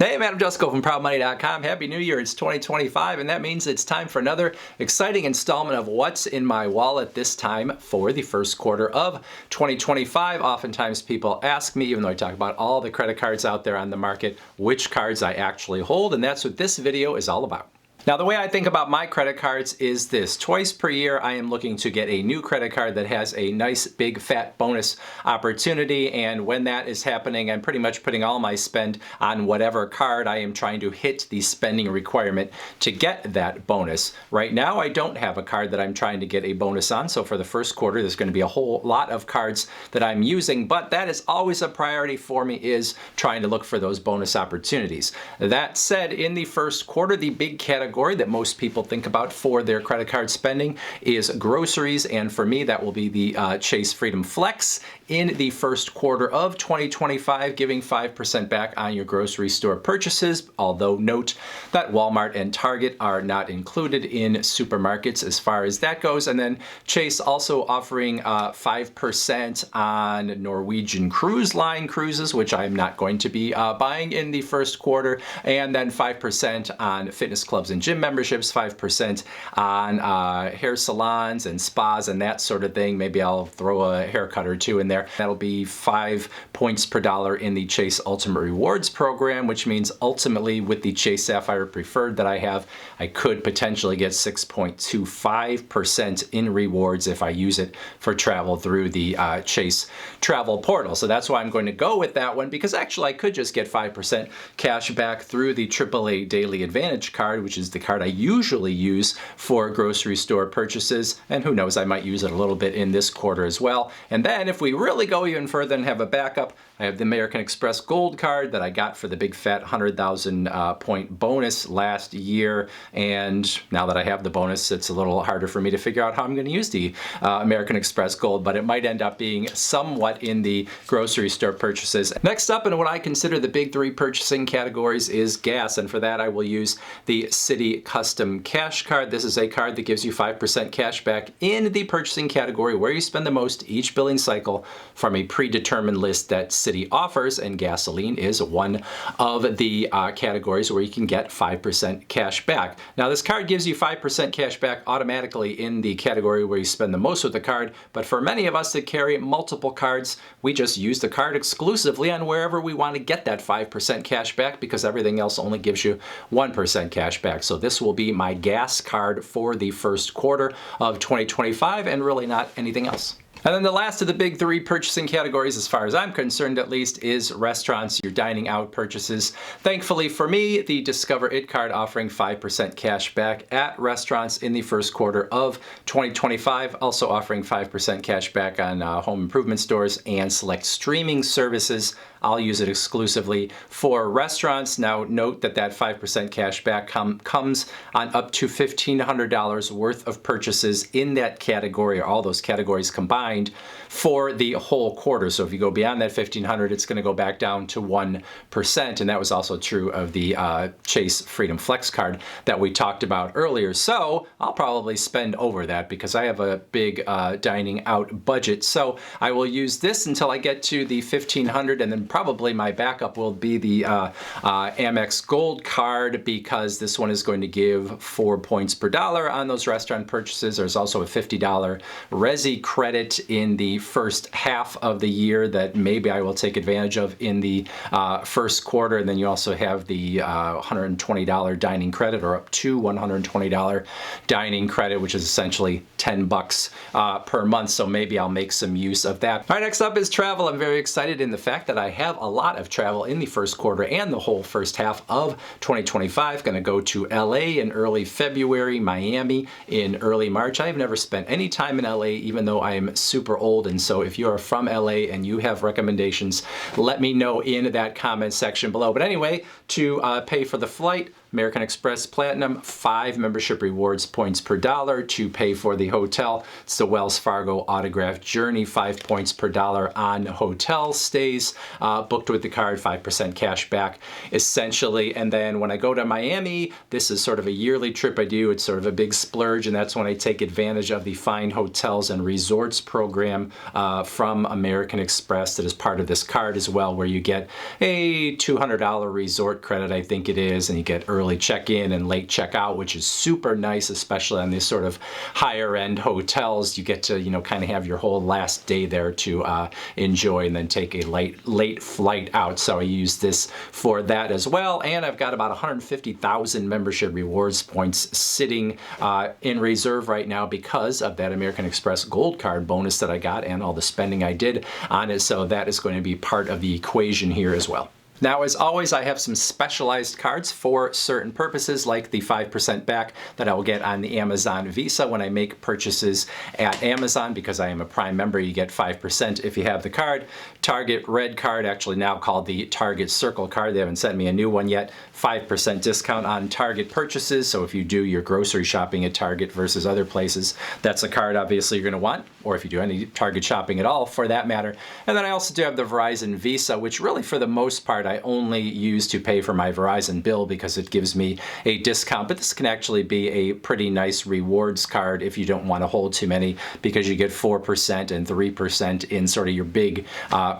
Hey man, I'm Jusko from ProudMoney.com. Happy New Year, it's 2025, and that means it's time for another exciting installment of What's in My Wallet, this time for the first quarter of 2025. Oftentimes people ask me, even though I talk about all the credit cards out there on the market, which cards I actually hold, and that's what this video is all about. Now, the way I think about my credit cards is this. Twice per year, I am looking to get a new credit card that has a nice, big, fat bonus opportunity. And when that is happening, I'm pretty much putting all my spend on whatever card I am trying to hit the spending requirement to get that bonus. Right now, I don't have a card that I'm trying to get a bonus on. So for the first quarter, there's going to be a whole lot of cards that I'm using. But that is always a priority for me, is trying to look for those bonus opportunities. That said, in the first quarter, the big category that most people think about for their credit card spending is groceries, and for me that will be the Chase Freedom Flex in the first quarter of 2025, giving 5% back on your grocery store purchases, although note that Walmart and Target are not included in supermarkets as far as that goes. And then Chase also offering 5% on Norwegian Cruise Line cruises, which I'm not going to be buying in the first quarter, and then 5% on fitness clubs and gym memberships, 5% on hair salons and spas and that sort of thing. Maybe I'll throw a haircut or two in there. That'll be 5 points per dollar in the Chase Ultimate Rewards program, which means ultimately with the Chase Sapphire Preferred that I have, I could potentially get 6.25% in rewards if I use it for travel through the Chase Travel Portal. So that's why I'm going to go with that one, because actually I could just get 5% cash back through the AAA Daily Advantage card, which is the card I usually use for grocery store purchases, and who knows, I might use it a little bit in this quarter as well. And then if we really go even further and have a backup, I have the American Express Gold card that I got for the big fat 100,000 point bonus last year, and now that I have the bonus, it's a little harder for me to figure out how I'm going to use the American Express Gold, but it might end up being somewhat in the grocery store purchases. Next up, in what I consider the big three purchasing categories, is gas, and for that I will use the Citi Custom Cash Card. This is a card that gives you 5% cash back in the purchasing category where you spend the most each billing cycle from a predetermined list that Citi offers, and gasoline is one of the categories where you can get 5% cash back. Now, this card gives you 5% cash back automatically in the category where you spend the most with the card, but for many of us that carry multiple cards, we just use the card exclusively on wherever we want to get that 5% cash back, because everything else only gives you 1% cash back. So this will be my gas card for the first quarter of 2025, and really not anything else. And then the last of the big three purchasing categories, as far as I'm concerned at least, is restaurants, your dining out purchases. Thankfully for me, the Discover It card offering 5% cash back at restaurants in the first quarter of 2025, also offering 5% cash back on home improvement stores and select streaming services. I'll use it exclusively for restaurants. Now, note that that 5% cash back comes on up to $1,500 worth of purchases in that category, or all those categories combined, for the whole quarter. So if you go beyond that $1,500, it's going to go back down to 1%. And that was also true of the Chase Freedom Flex card that we talked about earlier. So I'll probably spend over that because I have a big dining out budget. So I will use this until I get to the $1,500, and then probably my backup will be the Amex Gold card, because this one is going to give 4 points per dollar on those restaurant purchases. There's also a $50 Resi credit in the first half of the year that maybe I will take advantage of in the first quarter. And then you also have the $120 dining credit, or up to $120 dining credit, which is essentially $10 per month. So maybe I'll make some use of that. All right, next up is travel. I'm very excited in the fact that I have a lot of travel in the first quarter and the whole first half of 2025. Going to go to LA in early February, Miami in early March. I've never spent any time in LA, even though I am super old, and so if you are from LA and you have recommendations, let me know in that comment section below. But anyway, to pay for the flight, American Express Platinum, 5 membership rewards points per dollar to pay for the hotel. It's the Wells Fargo Autograph Journey, 5 points per dollar on hotel stays. Booked with the card, 5% cash back, essentially. And then when I go to Miami, this is sort of a yearly trip I do. It's sort of a big splurge, and that's when I take advantage of the Fine Hotels and Resorts program from American Express that is part of this card as well, where you get a $200 resort credit, I think it is, and you get early check-in and late check-out, which is super nice, especially on these sort of higher-end hotels. You get to, you know, kind of have your whole last day there to enjoy and then take a late flight out. So I use this for that as well, and I've got about 150,000 membership rewards points sitting in reserve right now because of that American Express Gold Card bonus that I got and all the spending I did on it. So that is going to be part of the equation here as well. Now, as always, I have some specialized cards for certain purposes, like the 5% back that I will get on the Amazon Visa when I make purchases at Amazon. Because I am a Prime member, you get 5% if you have the card. Target Red card, actually now called the Target Circle card. They haven't sent me a new one yet. 5% discount on Target purchases. So if you do your grocery shopping at Target versus other places, that's a card obviously you're going to want, or if you do any Target shopping at all for that matter. And then I also do have the Verizon Visa, which really for the most part I only use to pay for my Verizon bill because it gives me a discount. But this can actually be a pretty nice rewards card if you don't want to hold too many, because you get 4% and 3% in sort of your big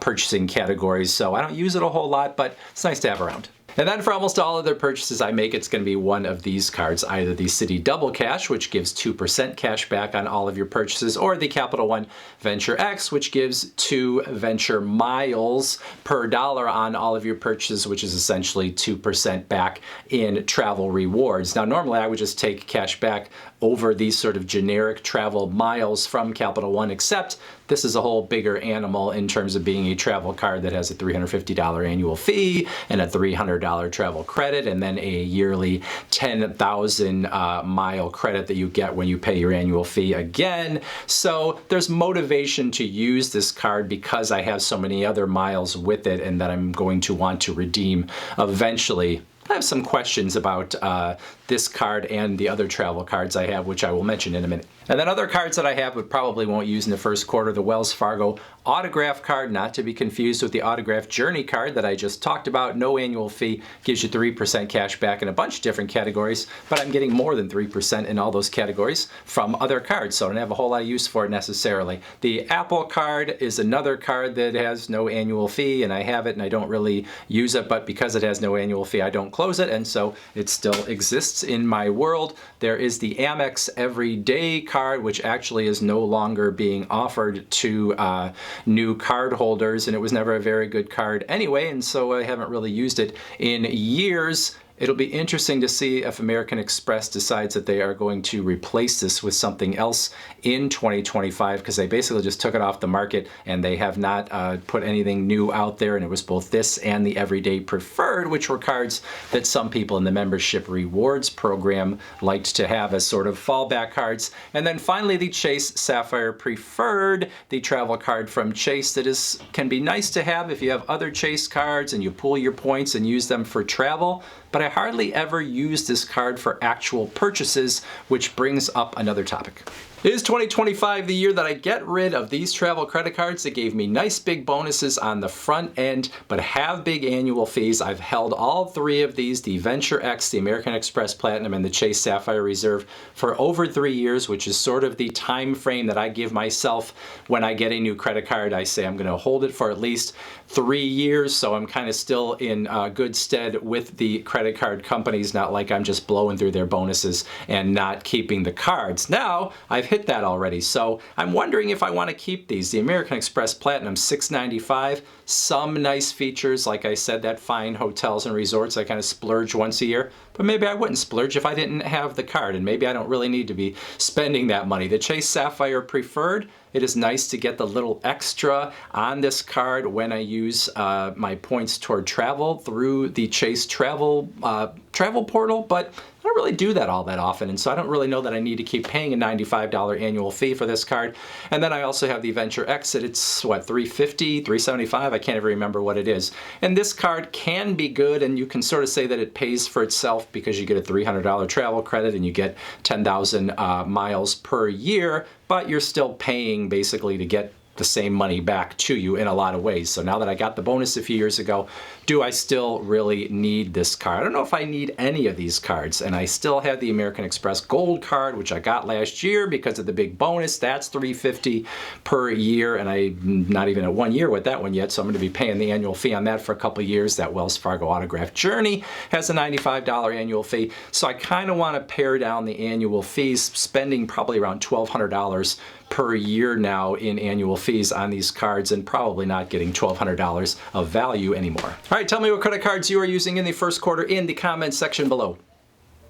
purchasing categories. So I don't use it a whole lot, but it's nice to have around. And then for almost all other purchases I make, it's going to be one of these cards, either the Citi Double Cash, which gives 2% cash back on all of your purchases, or the Capital One Venture X, which gives 2 Venture miles per dollar on all of your purchases, which is essentially 2% back in travel rewards. Now, normally I would just take cash back over these sort of generic travel miles from Capital One, except this is a whole bigger animal in terms of being a travel card that has a $350 annual fee and a $300 travel credit, and then a yearly 10,000 mile credit that you get when you pay your annual fee again. So there's motivation to use this card because I have so many other miles with it and that I'm going to want to redeem eventually. I have some questions about this card and the other travel cards I have, which I will mention in a minute. And then other cards that I have but probably won't use in the first quarter, the Wells Fargo Autograph card, not to be confused with the Autograph Journey card that I just talked about. No annual fee, gives you 3% cash back in a bunch of different categories, but I'm getting more than 3% in all those categories from other cards, so I don't have a whole lot of use for it necessarily. The Apple card is another card that has no annual fee, and I have it and I don't really use it, but because it has no annual fee, I don't close it, and so it still exists in my world. There is the Amex Everyday card, which actually is no longer being offered to new card holders, and it was never a very good card anyway, and so I haven't really used it in years. It'll be interesting to see if American Express decides that they are going to replace this with something else in 2025, because they basically just took it off the market and they have not put anything new out there, and it was both this and the Everyday Preferred, which were cards that some people in the membership rewards program liked to have as sort of fallback cards. And then finally the Chase Sapphire Preferred, the travel card from Chase that can be nice to have if you have other Chase cards and you pool your points and use them for travel. But I hardly ever use this card for actual purchases, which brings up another topic. Is 2025 the year that I get rid of these travel credit cards that gave me nice big bonuses on the front end, but have big annual fees? I've held all 3 of these, the Venture X, the American Express Platinum, and the Chase Sapphire Reserve, for over 3 years, which is sort of the time frame that I give myself when I get a new credit card. I say I'm going to hold it for at least 3 years, so I'm kind of still in good stead with the credit card companies, not like I'm just blowing through their bonuses and not keeping the cards. Now, I've hit that already, so I'm wondering if I want to keep these. The American Express Platinum, $6.95, some nice features, like I said, that Fine Hotels and Resorts, I kind of splurge once a year, but maybe I wouldn't splurge if I didn't have the card, and maybe I don't really need to be spending that money. The Chase Sapphire Preferred, it is nice to get the little extra on this card when I use my points toward travel through the Chase travel portal, but I don't don't really do that all that often, and so I don't really know that I need to keep paying a $95 annual fee for this card. And then I also have the Venture Exit. It's what, $350, $375? I can't even remember what it is. And this card can be good, and you can sort of say that it pays for itself because you get a $300 travel credit and you get 10,000 miles per year, but you're still paying basically to get the same money back to you in a lot of ways. So now that I got the bonus a few years ago, do I still really need this card? I don't know if I need any of these cards, and I still have the American Express Gold card, which I got last year because of the big bonus. That's $350 per year, and I'm not even at 1 year with that one yet, so I'm going to be paying the annual fee on that for a couple of years. That Wells Fargo Autograph Journey has a $95 annual fee, so I kind of want to pare down the annual fees, spending probably around $1,200 per year now in annual fees on these cards, and probably not getting $1,200 of value anymore. All right, tell me what credit cards you are using in the first quarter in the comments section below.